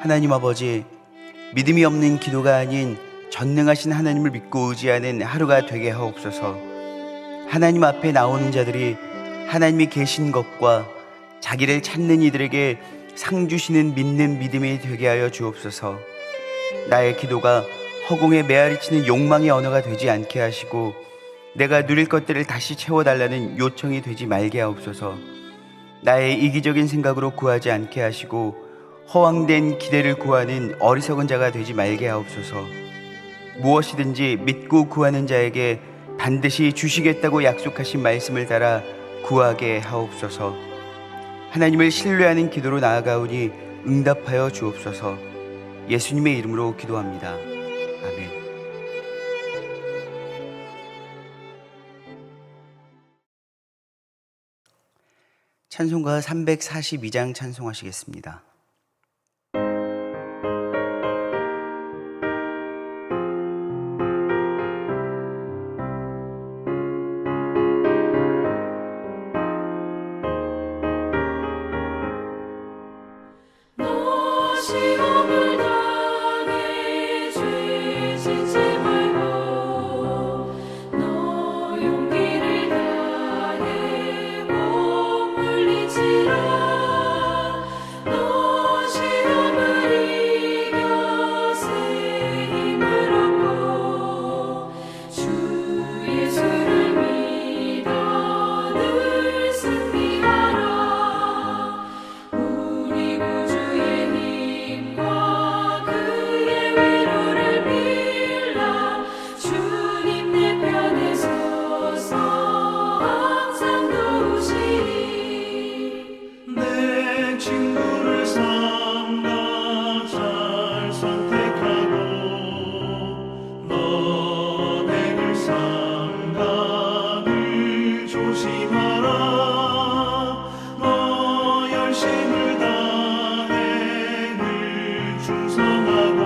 하나님 아버지, 믿음이 없는 기도가 아닌 전능하신 하나님을 믿고 의지하는 하루가 되게 하옵소서. 하나님 앞에 나오는 자들이 하나님이 계신 것과 자기를 찾는 이들에게 상 주시는 믿는 믿음이 되게 하여 주옵소서. 나의 기도가 허공에 메아리치는 욕망의 언어가 되지 않게 하시고 내가 누릴 것들을 다시 채워달라는 요청이 되지 말게 하옵소서. 나의 이기적인 생각으로 구하지 않게 하시고 허황된 기대를 구하는 어리석은 자가 되지 말게 하옵소서. 무엇이든지 믿고 구하는 자에게 반드시 주시겠다고 약속하신 말씀을 따라 구하게 하옵소서. 하나님을 신뢰하는 기도로 나아가오니 응답하여 주옵소서. 예수님의 이름으로 기도합니다. 아멘. 찬송가 342장 찬송하시겠습니다. 시험을 당해 죄 짓지 말고 너 용기를 다해 못 물리치라. 너 시험을 이겨 새 힘을 얻고 주 예수를 믿어 늘 승리하라. 우리 구주의 힘과 그의 위로를 빌라. 주님 내 편에 서서 항상 도우시리. 내 친구를 삼가 잘 선택하고 너를 삼가 늘 조심하라. 너 열심을 다해 늘 충성하고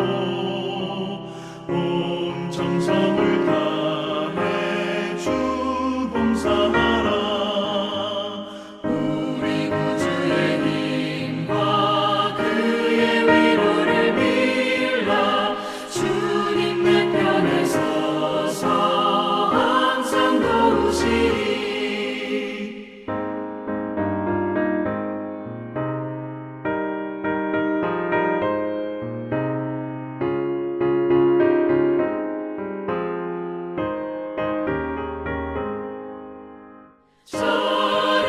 온 정성을 다해 주 봉사하라. 우리 구주의 힘과 그의 위로를 빌라. 주님 내 편에 서서 항상 도우시리. 잘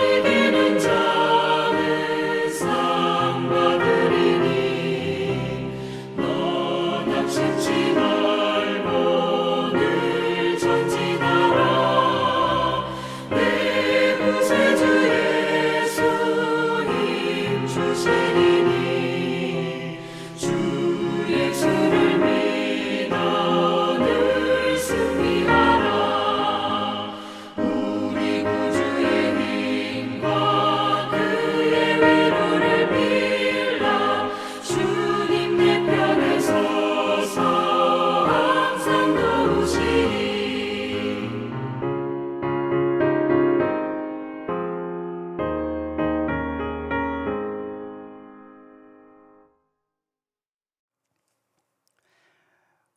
이기는 자는 상 받으리니. 너 낙심치 말고 늘 전진하라. 내 구세주 예수 힘 주시리니. 주 예수를 믿어 늘 승리하라. 우리 구주의 힘과 그의 위로를 빌라. 주님 내 편에 서서 항상 도우시리.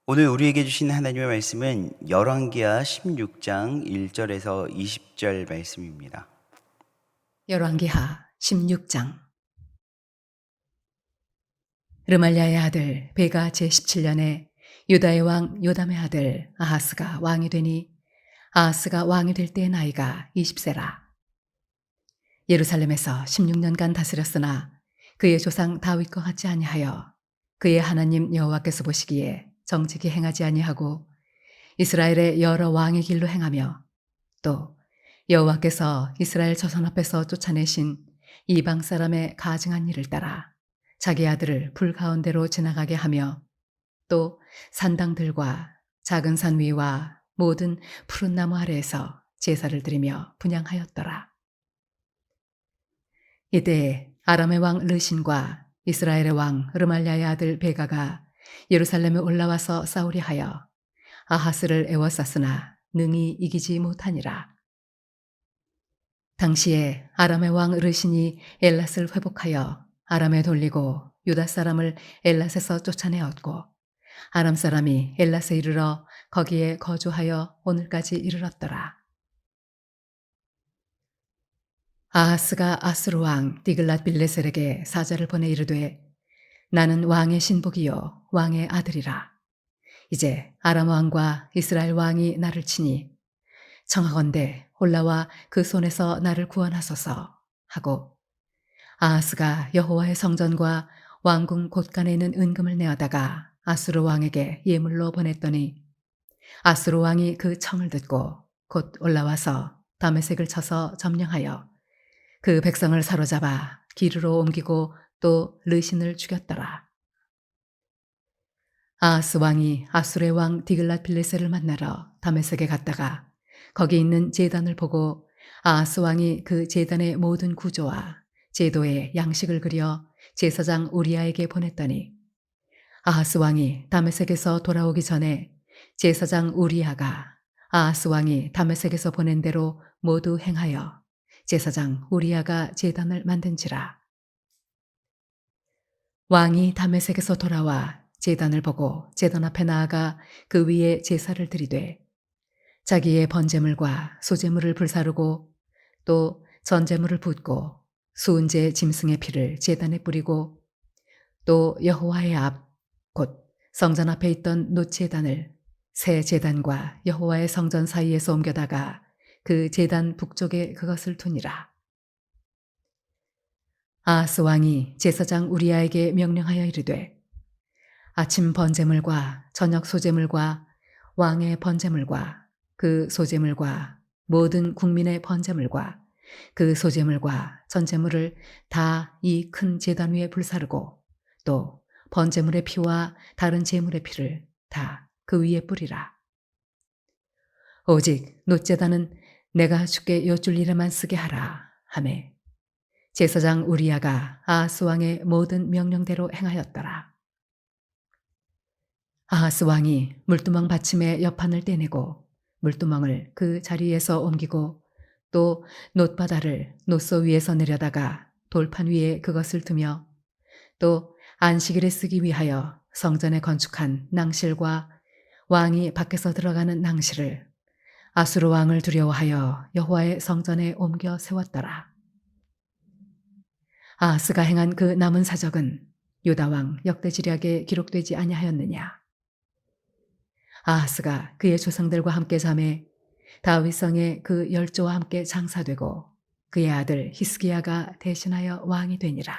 오늘 우리에게 주신 하나님의 말씀은 열왕기하 16장 1절에서 20절 말씀입니다. 열왕기하 16장. 르말랴의 아들 베가 제17년에 유다의 왕 요담의 아들 아하스가 왕이 되니 아하스가 왕이 될 때의 나이가 20세라. 예루살렘에서 16년간 다스렸으나 그의 조상 다윗과 같지 아니하여 그의 하나님 여호와께서 보시기에 정직히 행하지 아니하고 이스라엘의 여러 왕의 길로 행하며 또 여호와께서 이스라엘 저선 앞에서 쫓아내신 이방 사람의 가증한 일을 따라 자기 아들을 불 가운데로 지나가게 하며 또 산당들과 작은 산 위와 모든 푸른 나무 아래에서 제사를 드리며 분향하였더라. 이때 아람의 왕 르신과 이스라엘의 왕 르말랴의 아들 베가가 예루살렘에 올라와서 싸우려 하여 아하스를 에워쌌으나 능히 이기지 못하니라. 당시에 아람의 왕 르신이 엘랏을 회복하여 아람에 돌리고 유다 사람을 엘랏에서 쫓아내었고 아람 사람이 엘랏에 이르러 거기에 거주하여 오늘까지 이르렀더라. 아하스가 아수르 왕 디글랏 빌레셀에게 사자를 보내 이르되 나는 왕의 신복이요 왕의 아들이라. 이제 아람 왕과 이스라엘 왕이 나를 치니 청하건대 올라와 그 손에서 나를 구원하소서 하고 아하스가 여호와의 성전과 왕궁 곳간에 있는 은금을 내어다가 아수르 왕에게 예물로 보냈더니 아수르 왕이 그 청을 듣고 곧 올라와서 다메섹을 쳐서 점령하여 그 백성을 사로잡아 기르로 옮기고 또 르신을 죽였더라. 아하스 왕이 아수르의 왕 디글랏 빌레셀을 만나러 다메섹에 갔다가 거기 있는 제단을 보고 아하스 왕이 그 제단의 모든 구조와 제도의 양식을 그려 제사장 우리아에게 보냈더니 아하스 왕이 다메섹에서 돌아오기 전에 제사장 우리아가 아하스 왕이 다메섹에서 보낸 대로 모두 행하여 제사장 우리아가 제단을 만든지라. 왕이 다메섹에서 돌아와 제단을 보고 제단 앞에 나아가 그 위에 제사를 드리되 자기의 번제물과 소제물을 불사르고 또 전제물을 붓고 수은제 짐승의 피를 제단에 뿌리고 또 여호와의 앞 곧 성전 앞에 있던 놋제단을 새 제단과 여호와의 성전 사이에서 옮겨다가 그 제단 북쪽에 그것을 두니라. 아하스 왕이 제사장 우리아에게 명령하여 이르되 아침 번제물과 저녁 소제물과 왕의 번제물과 그 소제물과 모든 국민의 번제물과 그 소제물과 전제물을 다 이 큰 제단 위에 불사르고 또 번제물의 피와 다른 제물의 피를 다 그 위에 뿌리라. 오직 놋제단은 내가 주께 여쭐 일에만 쓰게 하라 하매 제사장 우리아가 아하스 왕의 모든 명령대로 행하였더라. 아하스 왕이 물두멍 받침의 옆판을 떼내고 물두멍을 그 자리에서 옮기고 또 놋바다를 놋소 위에서 내려다가 돌판 위에 그것을 두며 또 안식일에 쓰기 위하여 성전에 건축한 낭실과 왕이 밖에서 들어가는 낭실을 아수르 왕을 두려워하여 여호와의 성전에 옮겨 세웠더라. 아하스가 행한 그 남은 사적은 유다 왕 역대지략에 기록되지 아니하였느냐. 아하스가 그의 조상들과 함께 잠에 다윗성에 그 열조와 함께 장사되고 그의 아들 히스기야가 대신하여 왕이 되니라.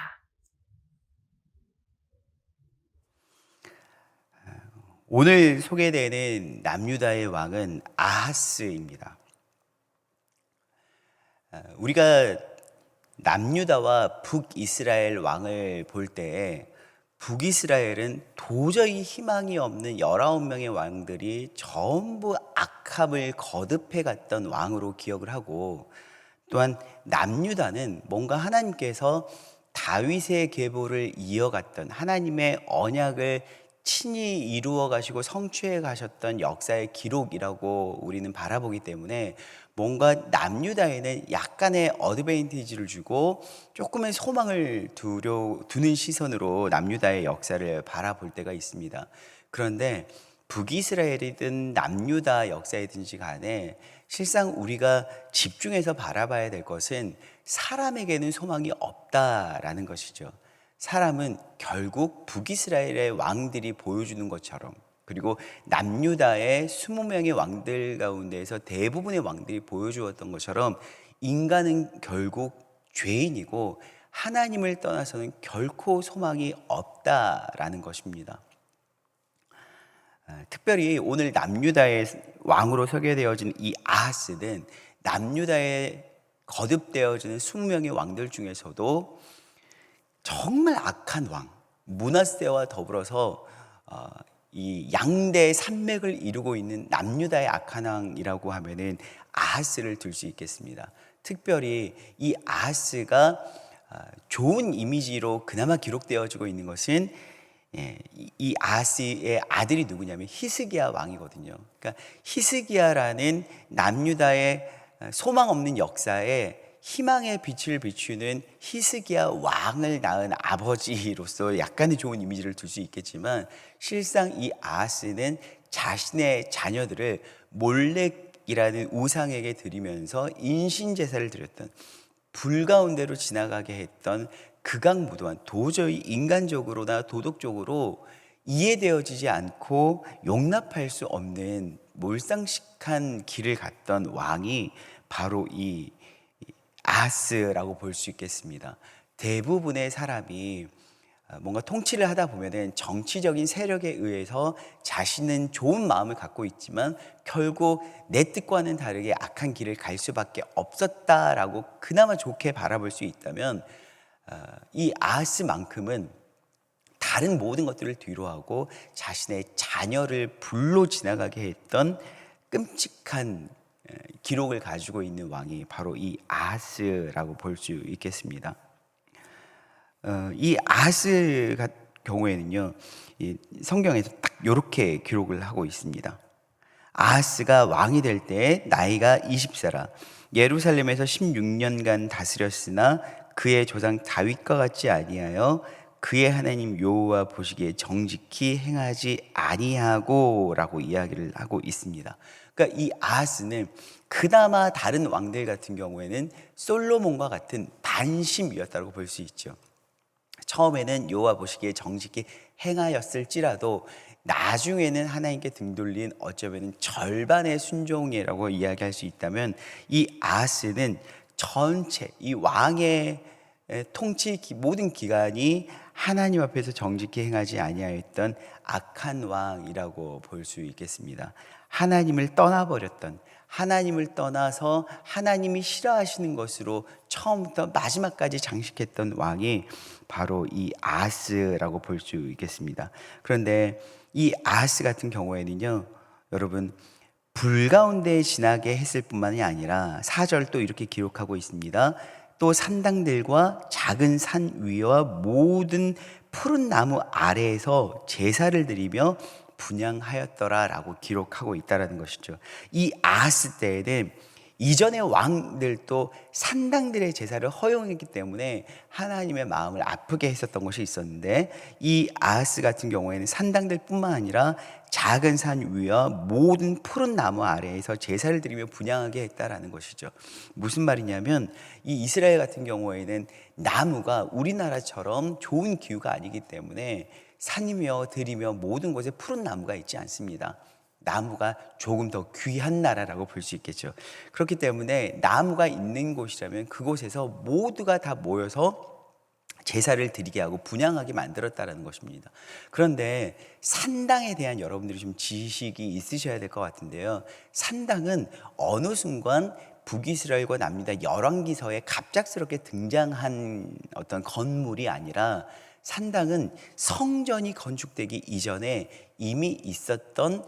오늘 소개되는 남유다의 왕은 아하스입니다. 우리가 남유다와 북이스라엘 왕을 볼 때에 북이스라엘은 도저히 희망이 없는 19명의 왕들이 전부 악함을 거듭해 갔던 왕으로 기억을 하고, 또한 남유다는 뭔가 하나님께서 다윗의 계보를 이어갔던 하나님의 언약을 친히 이루어 가시고 성취해 가셨던 역사의 기록이라고 우리는 바라보기 때문에 뭔가 남유다에는 약간의 어드밴티지를 주고 조금의 소망을 두는 시선으로 남유다의 역사를 바라볼 때가 있습니다. 그런데 북이스라엘이든 남유다 역사이든지 간에 실상 우리가 집중해서 바라봐야 될 것은 사람에게는 소망이 없다라는 것이죠. 사람은 결국 북이스라엘의 왕들이 보여주는 것처럼, 그리고 남유다의 20명의 왕들 가운데에서 대부분의 왕들이 보여주었던 것처럼 인간은 결국 죄인이고 하나님을 떠나서는 결코 소망이 없다라는 것입니다. 특별히 오늘 남유다의 왕으로 소개되어진 이 아하스는 남유다에 거듭되어지는 20명의 왕들 중에서도 정말 악한 왕, 므낫세와 더불어서 이 양대 산맥을 이루고 있는 남유다의 악한 왕이라고 하면은 아하스를 들 수 있겠습니다. 특별히 이 아하스가 좋은 이미지로 그나마 기록되어지고 있는 것은 이 아하스의 아들이 누구냐면 히스기야 왕이거든요. 그러니까 히스기야라는 남유다의 소망 없는 역사에 희망의 빛을 비추는 히스기야 왕을 낳은 아버지로서 약간의 좋은 이미지를 둘 수 있겠지만, 실상 이 아하스는 자신의 자녀들을 몰렉이라는 우상에게 드리면서 인신제사를 드렸던, 불 가운데로 지나가게 했던 극악무도한, 도저히 인간적으로나 도덕적으로 이해되어지지 않고 용납할 수 없는 몰상식한 길을 갔던 왕이 바로 이 아하스라고 볼 수 있겠습니다. 대부분의 사람이 뭔가 통치를 하다 보면은 정치적인 세력에 의해서 자신은 좋은 마음을 갖고 있지만 결국 내 뜻과는 다르게 악한 길을 갈 수밖에 없었다라고 그나마 좋게 바라볼 수 있다면, 이 아하스만큼은 다른 모든 것들을 뒤로하고 자신의 자녀를 불로 지나가게 했던 끔찍한 기록을 가지고 있는 왕이 바로 이 아하스라고 볼 수 있겠습니다. 이 아하스 같은 경우에는요, 이 성경에서 딱 이렇게 기록을 하고 있습니다. 아하스가 왕이 될 때 나이가 20세라 예루살렘에서 16년간 다스렸으나 그의 조상 다윗과 같지 아니하여 그의 하나님 여호와 보시기에 정직히 행하지 아니하고라고 이야기를 하고 있습니다. 그러니까 이 아하스는 그나마 다른 왕들 같은 경우에는 솔로몬과 같은 반심이었다고 볼 수 있죠. 처음에는 여호와 보시기에 정직히 행하였을지라도 나중에는 하나님께 등 돌린 어쩌면 절반의 순종이라고 이야기할 수 있다면, 이 아하스는 전체 이 왕의 통치 모든 기간이 하나님 앞에서 정직히 행하지 아니하였던 악한 왕이라고 볼 수 있겠습니다. 하나님을 떠나버렸던, 하나님을 떠나서 하나님이 싫어하시는 것으로 처음부터 마지막까지 장식했던 왕이 바로 이 아하스라고 볼 수 있겠습니다. 그런데 이 아하스 같은 경우에는요, 여러분, 불 가운데 지나게 했을 뿐만이 아니라 4절 또 이렇게 기록하고 있습니다. 또 산당들과 작은 산 위와 모든 푸른 나무 아래에서 제사를 드리며 분향하였더라라고 기록하고 있다라는 것이죠. 이 아하스 때에는 이전의 왕들도 산당들의 제사를 허용했기 때문에 하나님의 마음을 아프게 했었던 것이 있었는데, 이 아하스 같은 경우에는 산당들 뿐만 아니라 작은 산 위와 모든 푸른 나무 아래에서 제사를 드리며 분향하게 했다라는 것이죠. 무슨 말이냐면, 이 이스라엘 같은 경우에는 나무가 우리나라처럼 좋은 기후가 아니기 때문에 산이며 들이며 모든 곳에 푸른 나무가 있지 않습니다. 나무가 조금 더 귀한 나라라고 볼 수 있겠죠. 그렇기 때문에 나무가 있는 곳이라면 그곳에서 모두가 다 모여서 제사를 드리게 하고 분향하게 만들었다는 것입니다. 그런데 산당에 대한 여러분들이 좀 지식이 있으셔야 될 것 같은데요, 산당은 어느 순간 북이스라엘과 남유다 열왕기서에 갑작스럽게 등장한 어떤 건물이 아니라, 산당은 성전이 건축되기 이전에 이미 있었던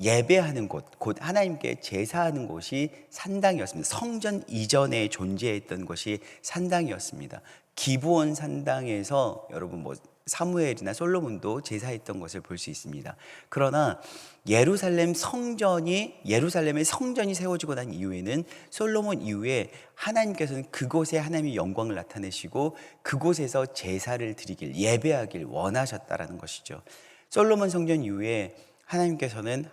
예배하는 곳, 곧 하나님께 제사하는 곳이 산당이었습니다. 성전 이전에 존재했던 것이 산당이었습니다. 기브온 산당에서 여러분 사무엘이나 솔로몬도 제사했던 것을 볼 수 있습니다. 그러나 예루살렘에 성전이 세워지고 난 이후에는, 솔로몬 이후에 하나님께서는 그곳에 하나님의 영광을 나타내시고 그곳에서 제사를 드리길, 예배하길 원하셨다라는 것이죠. 솔로몬 성전 이후에 하나님께서는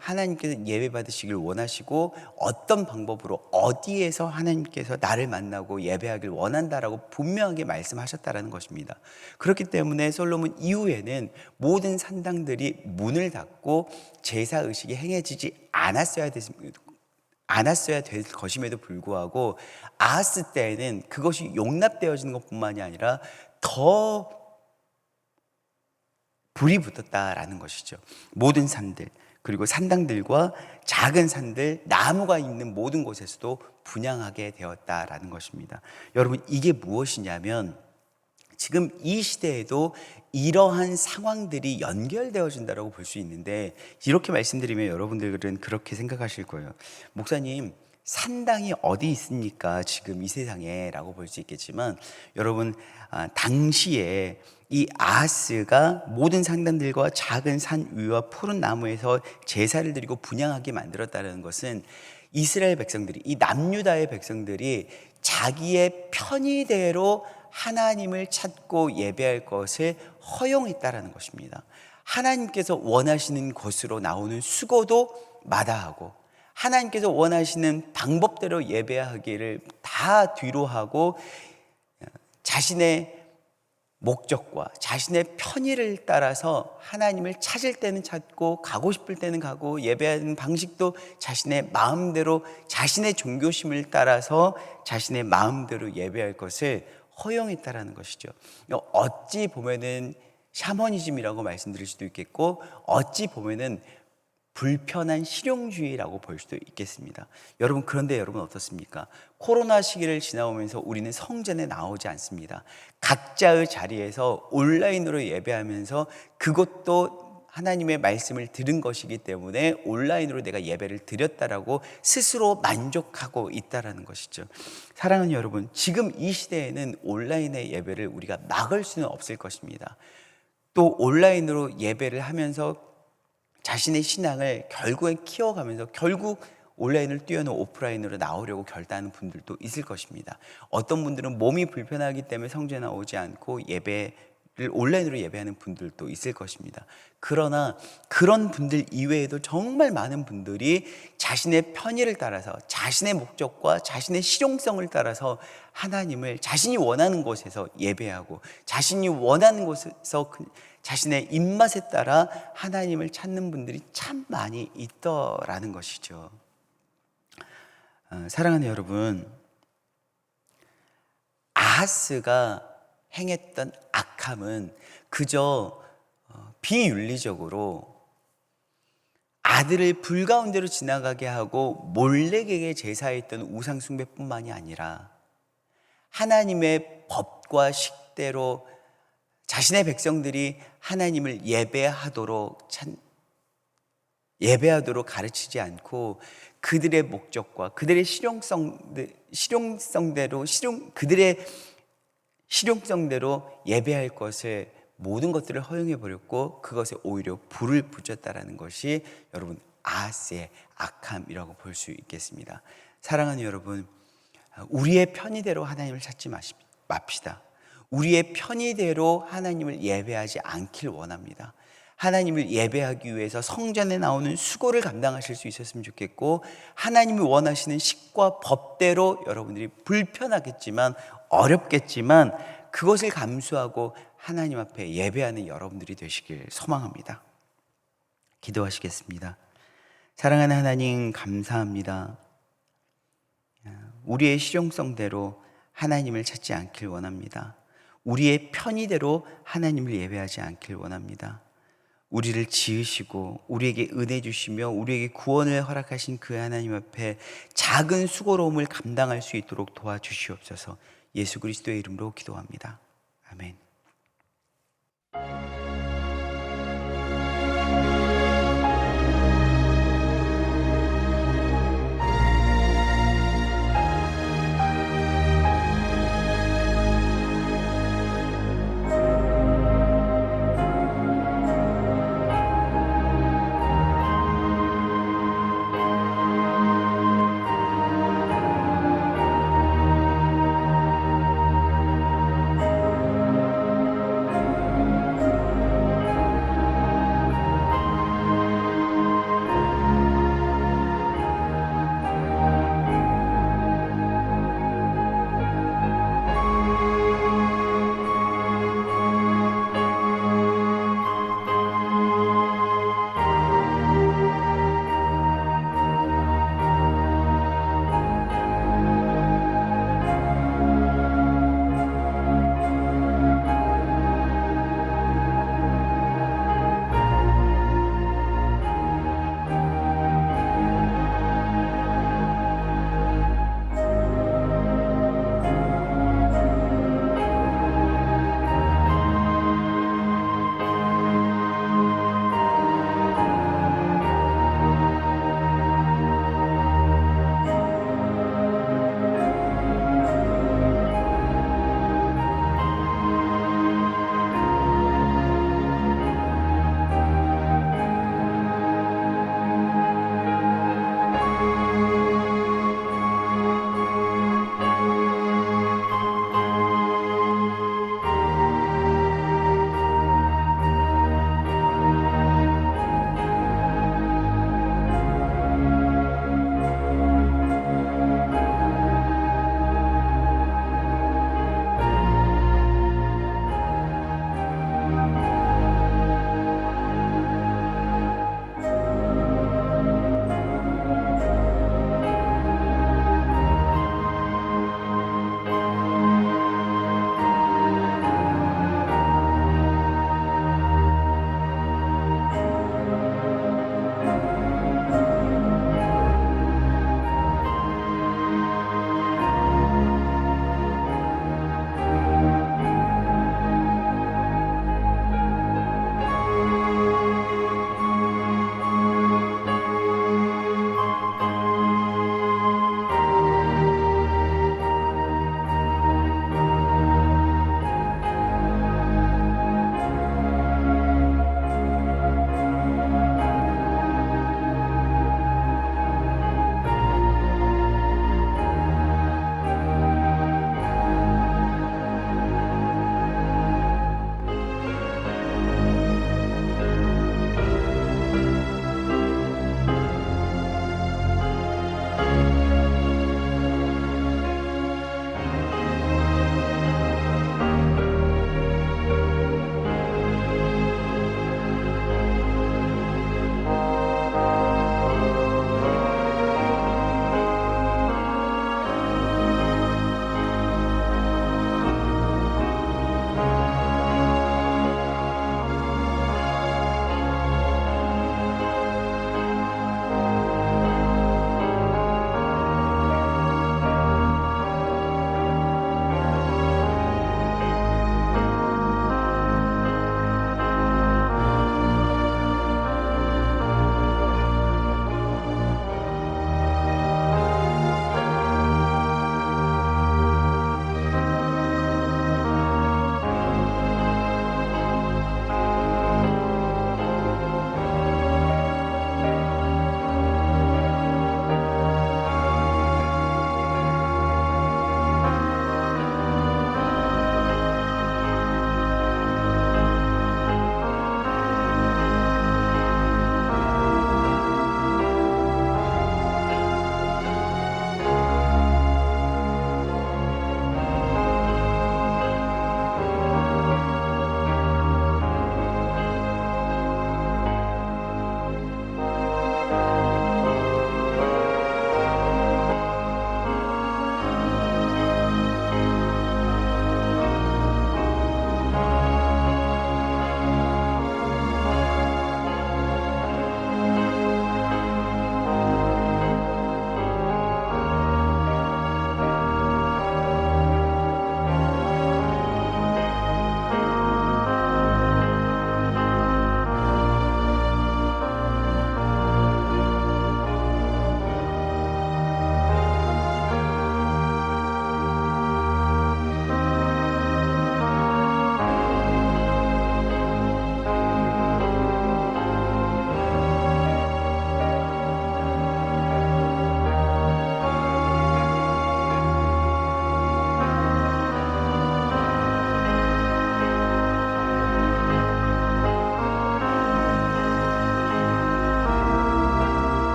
예배 받으시길 원하시고, 어떤 방법으로 어디에서 하나님께서 나를 만나고 예배하길 원한다라고 분명하게 말씀하셨다라는 것입니다. 그렇기 때문에 솔로몬 이후에는 모든 산당들이 문을 닫고 제사 의식이 행해지지 않았어야 될 것임에도 불구하고, 아하스 때에는 그것이 용납되어지는 것뿐만이 아니라 더 불이 붙었다라는 것이죠. 모든 산들, 그리고 산당들과 작은 산들, 나무가 있는 모든 곳에서도 분향하게 되었다라는 것입니다. 여러분, 이게 무엇이냐면, 지금 이 시대에도 이러한 상황들이 연결되어진다고 볼 수 있는데, 이렇게 말씀드리면 여러분들은 그렇게 생각하실 거예요. 목사님, 산당이 어디 있습니까? 지금 이 세상에 라고 볼 수 있겠지만, 여러분, 당시에 이 아하스가 모든 산당들과 작은 산 위와 푸른 나무에서 제사를 드리고 분향하게 만들었다는 것은 이스라엘 백성들이, 이 남유다의 백성들이 자기의 편의대로 하나님을 찾고 예배할 것을 허용했다라는 것입니다. 하나님께서 원하시는 것으로 나오는 수고도 마다하고 하나님께서 원하시는 방법대로 예배하기를 다 뒤로 하고 자신의 목적과 자신의 편의를 따라서 하나님을 찾을 때는 찾고 가고 싶을 때는 가고 예배하는 방식도 자신의 마음대로 자신의 종교심을 따라서 자신의 마음대로 예배할 것을 허용했다라는 것이죠. 어찌 보면은 샤머니즘이라고 말씀드릴 수도 있겠고 어찌 보면은 불편한 실용주의라고 볼 수도 있겠습니다. 여러분, 그런데 여러분 어떻습니까? 코로나 시기를 지나오면서 우리는 성전에 나오지 않습니다. 각자의 자리에서 온라인으로 예배하면서 그것도 하나님의 말씀을 들은 것이기 때문에 온라인으로 내가 예배를 드렸다라고 스스로 만족하고 있다라는 것이죠. 사랑하는 여러분, 지금 이 시대에는 온라인의 예배를 우리가 막을 수는 없을 것입니다. 또 온라인으로 예배를 하면서 자신의 신앙을 결국엔 키워가면서 결국 온라인을 뛰어넘어 오프라인으로 나오려고 결단하는 분들도 있을 것입니다. 어떤 분들은 몸이 불편하기 때문에 성전에 나오지 않고 예배를 온라인으로 예배하는 분들도 있을 것입니다. 그러나 그런 분들 이외에도 정말 많은 분들이 자신의 편의를 따라서 자신의 목적과 자신의 실용성을 따라서 하나님을 자신이 원하는 곳에서 예배하고 자신이 원하는 곳에서 자신의 입맛에 따라 하나님을 찾는 분들이 참 많이 있더라는 것이죠. 사랑하는 여러분, 아하스가 행했던 악함은 그저 비윤리적으로 아들을 불 가운데로 지나가게 하고 몰래에게 제사했던 우상숭배뿐만이 아니라 하나님의 법과 식대로 자신의 백성들이 하나님을 예배하도록 가르치지 않고 그들의 목적과 그들의 그들의 실용성대로 예배할 것을 모든 것들을 허용해 버렸고 그것에 오히려 불을 붙였다라는 것이 여러분 아하스의 악함이라고 볼 수 있겠습니다. 사랑하는 여러분, 우리의 편의대로 하나님을 찾지 맙시다. 우리의 편의대로 하나님을 예배하지 않길 원합니다. 하나님을 예배하기 위해서 성전에 나오는 수고를 감당하실 수 있었으면 좋겠고 하나님이 원하시는 식과 법대로 여러분들이 불편하겠지만 어렵겠지만 그것을 감수하고 하나님 앞에 예배하는 여러분들이 되시길 소망합니다. 기도하시겠습니다. 사랑하는 하나님, 감사합니다. 우리의 실용성대로 하나님을 찾지 않길 원합니다. 우리의 편의대로 하나님을 예배하지 않길 원합니다. 우리를 지으시고 우리에게 은혜 주시며 우리에게 구원을 허락하신 그 하나님 앞에 작은 수고로움을 감당할 수 있도록 도와주시옵소서. 예수 그리스도의 이름으로 기도합니다. 아멘.